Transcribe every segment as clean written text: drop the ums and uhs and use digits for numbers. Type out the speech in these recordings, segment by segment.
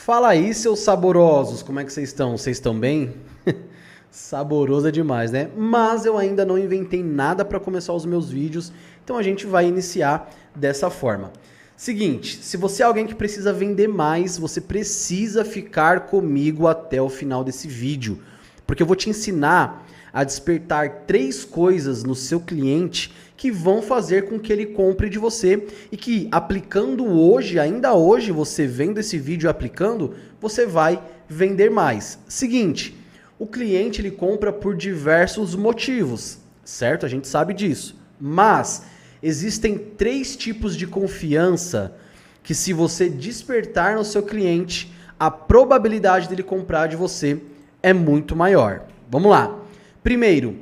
Fala aí, seus saborosos, como é que vocês estão? Vocês estão bem? Saboroso é demais, né? Mas eu ainda não inventei nada para começar os meus vídeos, então a gente vai iniciar dessa forma. Seguinte, se você é alguém que precisa vender mais, você precisa ficar comigo até o final desse vídeo, porque eu vou te ensinar a despertar 3 coisas no seu cliente que vão fazer com que ele compre de você e que aplicando hoje, ainda hoje, você vendo esse vídeo e aplicando, você vai vender mais. Seguinte, o cliente ele compra por diversos motivos, certo? A gente sabe disso, mas existem 3 tipos de confiança que se você despertar no seu cliente, a probabilidade dele comprar de você é muito maior. Vamos lá. Primeiro,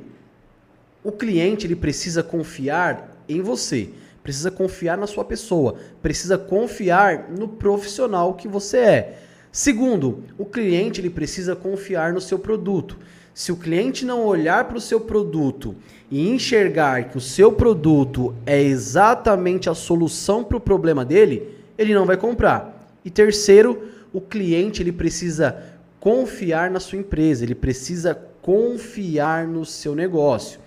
o cliente ele precisa confiar em você, precisa confiar na sua pessoa, precisa confiar no profissional que você é. Segundo, o cliente ele precisa confiar no seu produto. Se o cliente não olhar para o seu produto e enxergar que o seu produto é exatamente a solução para o problema dele, ele não vai comprar. E terceiro, o cliente ele precisa confiar na sua empresa, ele precisa confiar no seu negócio.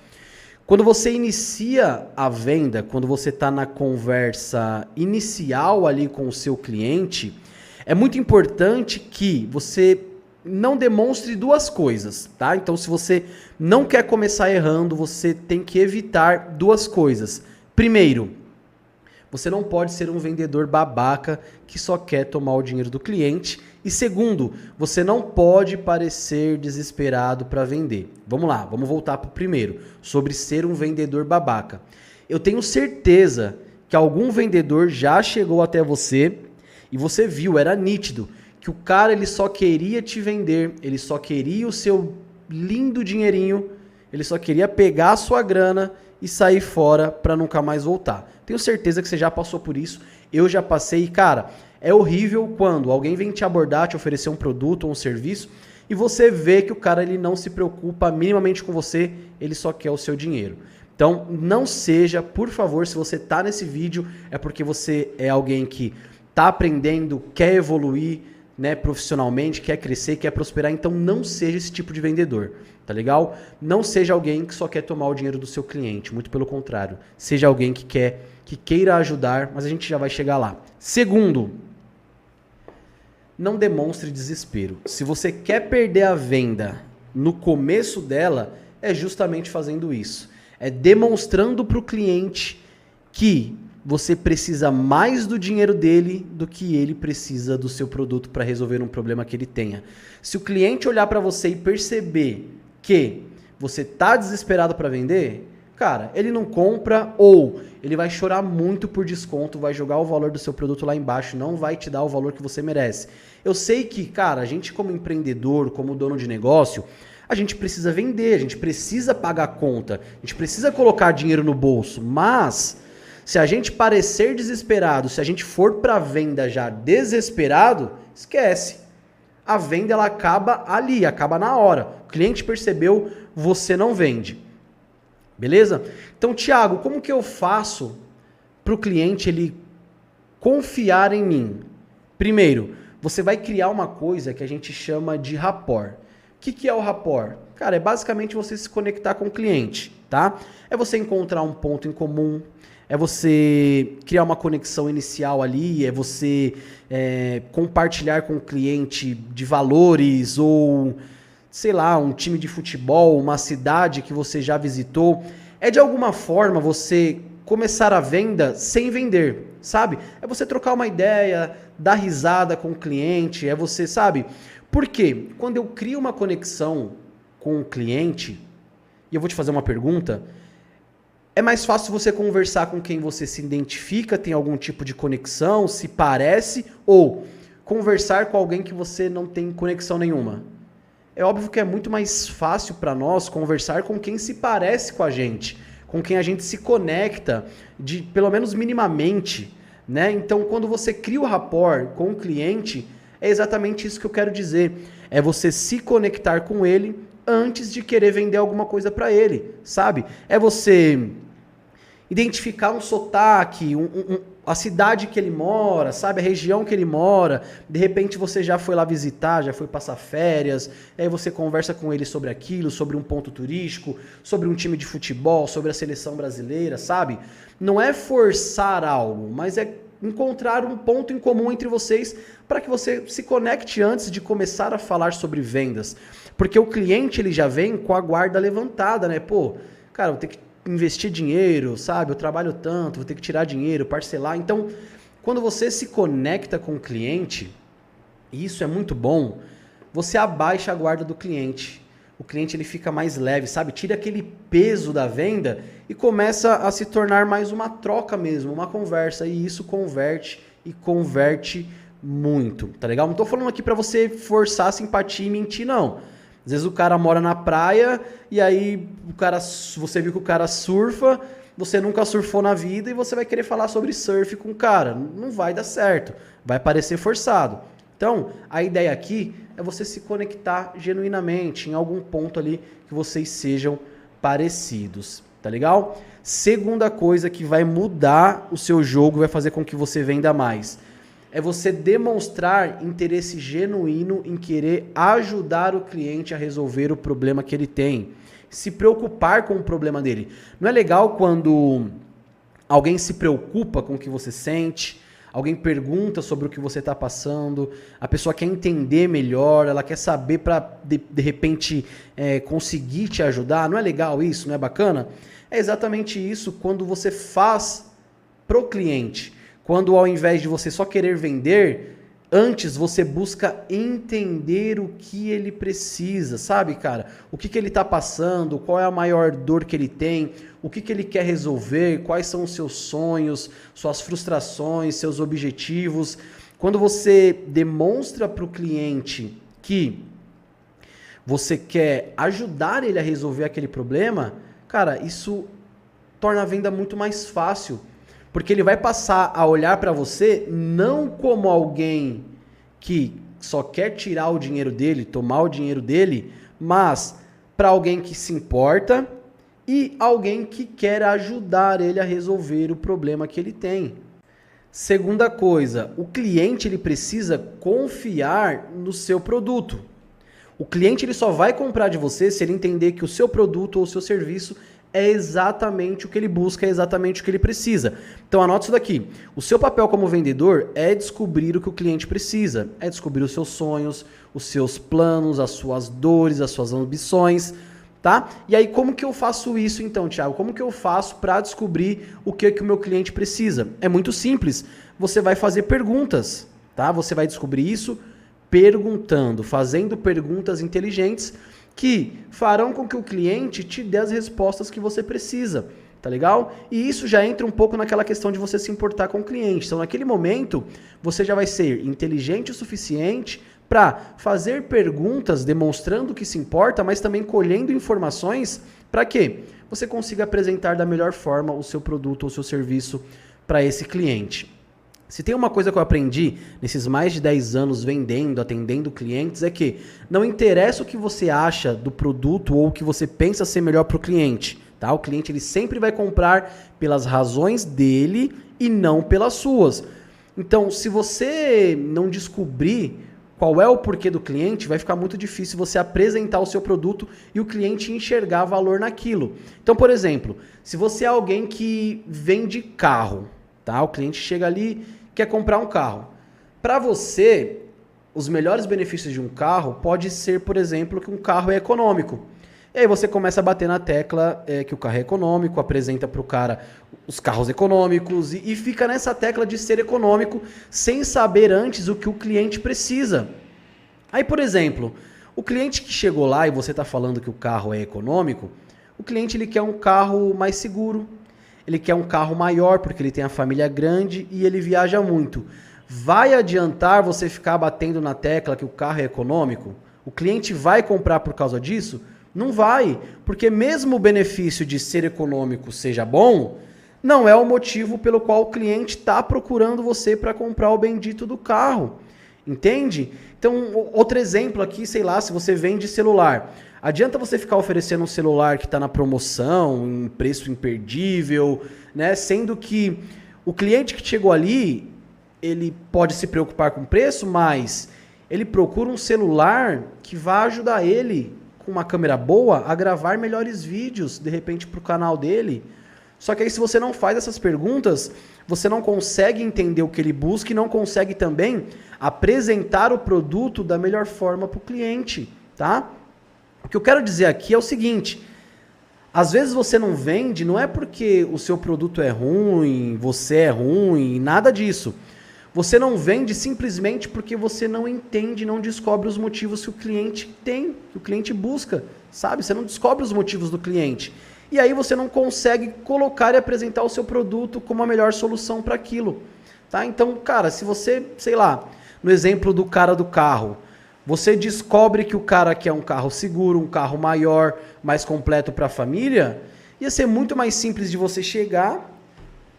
Quando você inicia a venda, quando você está na conversa inicial ali com o seu cliente, é muito importante que você não demonstre 2 coisas, tá? Então, se você não quer começar errando, você tem que evitar 2 coisas. Primeiro, você não pode ser um vendedor babaca que só quer tomar o dinheiro do cliente. E segundo, você não pode parecer desesperado para vender. Vamos lá, vamos voltar para o primeiro, sobre ser um vendedor babaca. Eu tenho certeza que algum vendedor já chegou até você e você viu, era nítido, que o cara ele só queria te vender, ele só queria o seu lindo dinheirinho, ele só queria pegar a sua grana e sair fora para nunca mais voltar. Tenho certeza que você já passou por isso, eu já passei e, cara, é horrível quando alguém vem te abordar, te oferecer um produto ou um serviço e você vê que o cara ele não se preocupa minimamente com você, ele só quer o seu dinheiro. Então, não seja, por favor, se você está nesse vídeo, é porque você é alguém que está aprendendo, quer evoluir, né, profissionalmente, quer crescer, quer prosperar, então não seja esse tipo de vendedor, tá legal? Não seja alguém que só quer tomar o dinheiro do seu cliente, muito pelo contrário. Seja alguém que queira ajudar, mas a gente já vai chegar lá. Segundo, não demonstre desespero. Se você quer perder a venda no começo dela, é justamente fazendo isso. É demonstrando para o cliente que você precisa mais do dinheiro dele do que ele precisa do seu produto para resolver um problema que ele tenha. Se o cliente olhar para você e perceber que você está desesperado para vender, cara, ele não compra ou ele vai chorar muito por desconto, vai jogar o valor do seu produto lá embaixo, não vai te dar o valor que você merece. Eu sei que, cara, a gente como empreendedor, como dono de negócio, a gente precisa vender, a gente precisa pagar a conta, a gente precisa colocar dinheiro no bolso, mas se a gente parecer desesperado, se a gente for para a venda já desesperado, esquece. A venda ela acaba ali, acaba na hora. O cliente percebeu, você não vende. Beleza? Então, Thiago, como que eu faço para o cliente ele confiar em mim? Primeiro, você vai criar uma coisa que a gente chama de rapport. O que é o rapport? Cara, é basicamente você se conectar com o cliente, tá? É você encontrar um ponto em comum, é você criar uma conexão inicial ali, é você compartilhar com o cliente de valores ou, sei lá, um time de futebol, uma cidade que você já visitou. É de alguma forma você começar a venda sem vender, sabe? É você trocar uma ideia, dar risada com o cliente, é você, sabe? Por quê? Quando eu crio uma conexão com o cliente, e eu vou te fazer uma pergunta, é mais fácil você conversar com quem você se identifica, tem algum tipo de conexão, se parece, ou conversar com alguém que você não tem conexão nenhuma? É óbvio que é muito mais fácil para nós conversar com quem se parece com a gente, com quem a gente se conecta, pelo menos minimamente, né? Então, quando você cria o rapport com o cliente, é exatamente isso que eu quero dizer. É você se conectar com ele antes de querer vender alguma coisa para ele, sabe? É você identificar um sotaque, a cidade que ele mora, sabe? A região que ele mora. De repente você já foi lá visitar, já foi passar férias, aí você conversa com ele sobre aquilo, sobre um ponto turístico, sobre um time de futebol, sobre a seleção brasileira, sabe? Não é forçar algo, mas é encontrar um ponto em comum entre vocês para que você se conecte antes de começar a falar sobre vendas. Porque o cliente ele já vem com a guarda levantada, né? Pô, cara, eu tenho que investir dinheiro, sabe? Eu trabalho tanto, vou ter que tirar dinheiro, parcelar. Então, quando você se conecta com o cliente, e isso é muito bom, você abaixa a guarda do cliente. O cliente ele fica mais leve, sabe? Tira aquele peso da venda e começa a se tornar mais uma troca mesmo, uma conversa. E isso converte e converte muito, tá legal? Não tô falando aqui pra você forçar a simpatia e mentir, não. Às vezes o cara mora na praia e aí você viu que o cara surfa, você nunca surfou na vida e você vai querer falar sobre surf com o cara. Não vai dar certo, vai parecer forçado. Então, a ideia aqui é você se conectar genuinamente em algum ponto ali que vocês sejam parecidos, tá legal? Segunda coisa que vai mudar o seu jogo, vai fazer com que você venda mais, é você demonstrar interesse genuíno em querer ajudar o cliente a resolver o problema que ele tem. Se preocupar com o problema dele. Não é legal quando alguém se preocupa com o que você sente, alguém pergunta sobre o que você está passando, a pessoa quer entender melhor, ela quer saber para, de repente, conseguir te ajudar. Não é legal isso? Não é bacana? É exatamente isso quando você faz pro cliente. Quando ao invés de você só querer vender, antes você busca entender o que ele precisa, sabe, cara? O que ele está passando, qual é a maior dor que ele tem, o que ele quer resolver, quais são os seus sonhos, suas frustrações, seus objetivos. Quando você demonstra para o cliente que você quer ajudar ele a resolver aquele problema, cara, isso torna a venda muito mais fácil. Porque ele vai passar a olhar para você não como alguém que só quer tirar o dinheiro dele, tomar o dinheiro dele, mas para alguém que se importa e alguém que quer ajudar ele a resolver o problema que ele tem. Segunda coisa, o cliente ele precisa confiar no seu produto. O cliente ele só vai comprar de você se ele entender que o seu produto ou o seu serviço é exatamente o que ele busca, é exatamente o que ele precisa. Então anota isso daqui. O seu papel como vendedor é descobrir o que o cliente precisa. É descobrir os seus sonhos, os seus planos, as suas dores, as suas ambições, tá? E aí como que eu faço isso então, Thiago? Como que eu faço para descobrir o que o meu cliente precisa? É muito simples. Você vai fazer perguntas, tá? Você vai descobrir isso perguntando, fazendo perguntas inteligentes que farão com que o cliente te dê as respostas que você precisa, tá legal? E isso já entra um pouco naquela questão de você se importar com o cliente. Então, naquele momento, você já vai ser inteligente o suficiente para fazer perguntas demonstrando que se importa, mas também colhendo informações para que você consiga apresentar da melhor forma o seu produto ou o seu serviço para esse cliente. Se tem uma coisa que eu aprendi nesses mais de 10 anos vendendo, atendendo clientes, é que não interessa o que você acha do produto ou o que você pensa ser melhor para o cliente, tá? O cliente ele sempre vai comprar pelas razões dele e não pelas suas. Então, se você não descobrir qual é o porquê do cliente, vai ficar muito difícil você apresentar o seu produto e o cliente enxergar valor naquilo. Então, por exemplo, se você é alguém que vende carro, tá? O cliente chega ali, quer comprar um carro. Para você, os melhores benefícios de um carro pode ser, por exemplo, que um carro é econômico. E aí você começa a bater na tecla que o carro é econômico, apresenta para o cara os carros econômicos e fica nessa tecla de ser econômico sem saber antes o que o cliente precisa. Aí, por exemplo, o cliente que chegou lá e você está falando que o carro é econômico, o cliente ele quer um carro mais seguro, ele quer um carro maior porque ele tem a família grande e ele viaja muito. Vai adiantar você ficar batendo na tecla que o carro é econômico? O cliente vai comprar por causa disso? Não vai, porque mesmo o benefício de ser econômico seja bom, não é o motivo pelo qual o cliente está procurando você para comprar o bendito do carro. Entende? Então, outro exemplo aqui, sei lá, se você vende celular. Adianta você ficar oferecendo um celular que está na promoção, em preço imperdível, né? Sendo que O cliente que chegou ali, ele pode se preocupar com o preço, mas ele procura um celular que vai ajudar ele, com uma câmera boa, a gravar melhores vídeos, de repente, para o canal dele. Só que aí, se você não faz essas perguntas, você não consegue entender o que ele busca e não consegue também apresentar o produto da melhor forma para o cliente, tá? O que eu quero dizer aqui é o seguinte: às vezes você não vende, não é porque o seu produto é ruim, você é ruim, nada disso. Você não vende simplesmente porque você não entende, não descobre os motivos que o cliente tem, que o cliente busca, sabe? Você não descobre os motivos do cliente. E aí você não consegue colocar e apresentar o seu produto como a melhor solução para aquilo, tá? Então, cara, se você, sei lá, no exemplo do cara do carro, você descobre que o cara quer um carro seguro, um carro maior, mais completo para a família, ia ser muito mais simples de você chegar,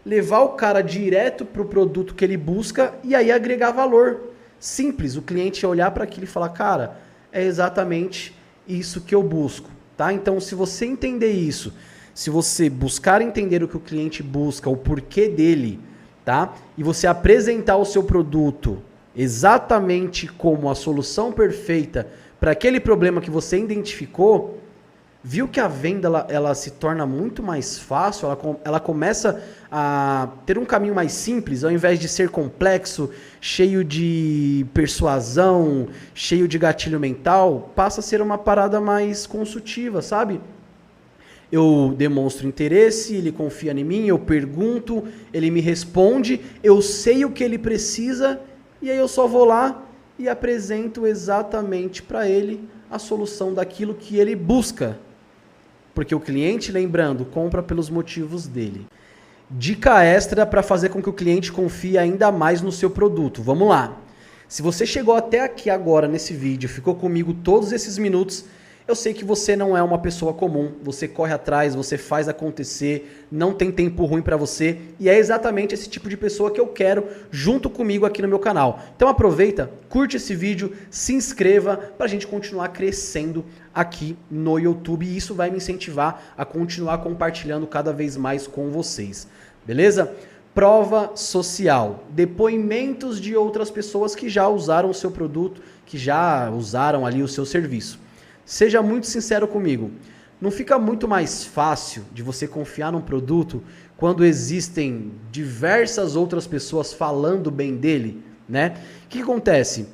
levar o cara direto para o produto que ele busca e aí agregar valor. Simples, o cliente ia olhar para aquilo e falar, cara, é exatamente isso que eu busco, tá? Então, se você entender isso, se você buscar entender o que o cliente busca, o porquê dele, tá? E você apresentar o seu produto exatamente como a solução perfeita para aquele problema que você identificou, viu que a venda ela se torna muito mais fácil, ela começa a ter um caminho mais simples, ao invés de ser complexo, cheio de persuasão, cheio de gatilho mental, passa a ser uma parada mais consultiva, sabe? Eu demonstro interesse, ele confia em mim, eu pergunto, ele me responde, eu sei o que ele precisa e aí eu só vou lá e apresento exatamente para ele a solução daquilo que ele busca. Porque o cliente, lembrando, compra pelos motivos dele. Dica extra para fazer com que o cliente confie ainda mais no seu produto. Vamos lá. Se você chegou até aqui agora nesse vídeo, ficou comigo todos esses minutos, eu sei que você não é uma pessoa comum, você corre atrás, você faz acontecer, não tem tempo ruim para você e é exatamente esse tipo de pessoa que eu quero junto comigo aqui no meu canal. Então aproveita, curte esse vídeo, se inscreva para a gente continuar crescendo aqui no YouTube e isso vai me incentivar a continuar compartilhando cada vez mais com vocês, beleza? Prova social, depoimentos de outras pessoas que já usaram o seu produto, que já usaram ali o seu serviço. Seja muito sincero comigo, não fica muito mais fácil de você confiar num produto quando existem diversas outras pessoas falando bem dele, né? O que acontece?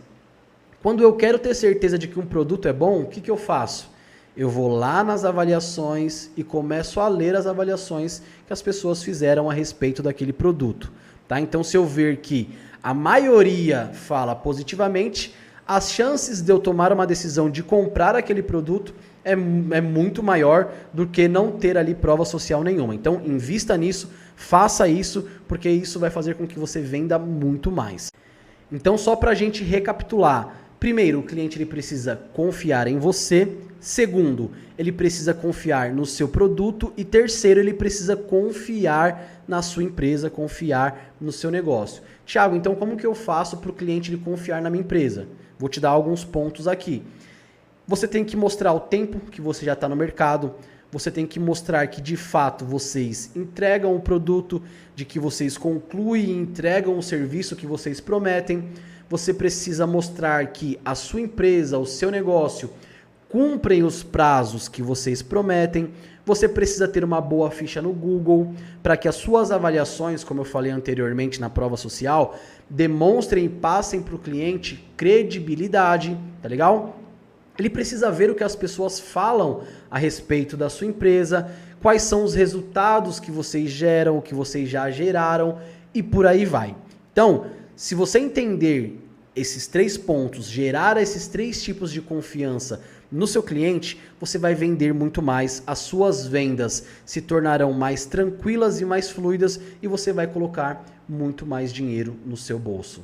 Quando eu quero ter certeza de que um produto é bom, o que eu faço? Eu vou lá nas avaliações e começo a ler as avaliações que as pessoas fizeram a respeito daquele produto, tá? Então, se eu ver que a maioria fala positivamente, as chances de eu tomar uma decisão de comprar aquele produto é muito maior do que não ter ali prova social nenhuma. Então, invista nisso, faça isso, porque isso vai fazer com que você venda muito mais. Então, só para a gente recapitular. Primeiro, o cliente ele precisa confiar em você. Segundo, ele precisa confiar no seu produto. E terceiro, ele precisa confiar na sua empresa, confiar no seu negócio. Thiago, então como que eu faço para o cliente ele confiar na minha empresa? Vou te dar alguns pontos aqui. Você tem que mostrar o tempo que você já está no mercado. Você tem que mostrar que de fato vocês entregam o produto, de que vocês concluem e entregam o serviço que vocês prometem. Você precisa mostrar que a sua empresa, o seu negócio, cumprem os prazos que vocês prometem. Você precisa ter uma boa ficha no Google para que as suas avaliações, como eu falei anteriormente na prova social, demonstrem e passem para o cliente credibilidade, tá legal? Ele precisa ver o que as pessoas falam a respeito da sua empresa, quais são os resultados que vocês geram, o que vocês já geraram e por aí vai. Então, se você entender esses 3 pontos, gerar esses 3 tipos de confiança no seu cliente, você vai vender muito mais, as suas vendas se tornarão mais tranquilas e mais fluidas e você vai colocar muito mais dinheiro no seu bolso.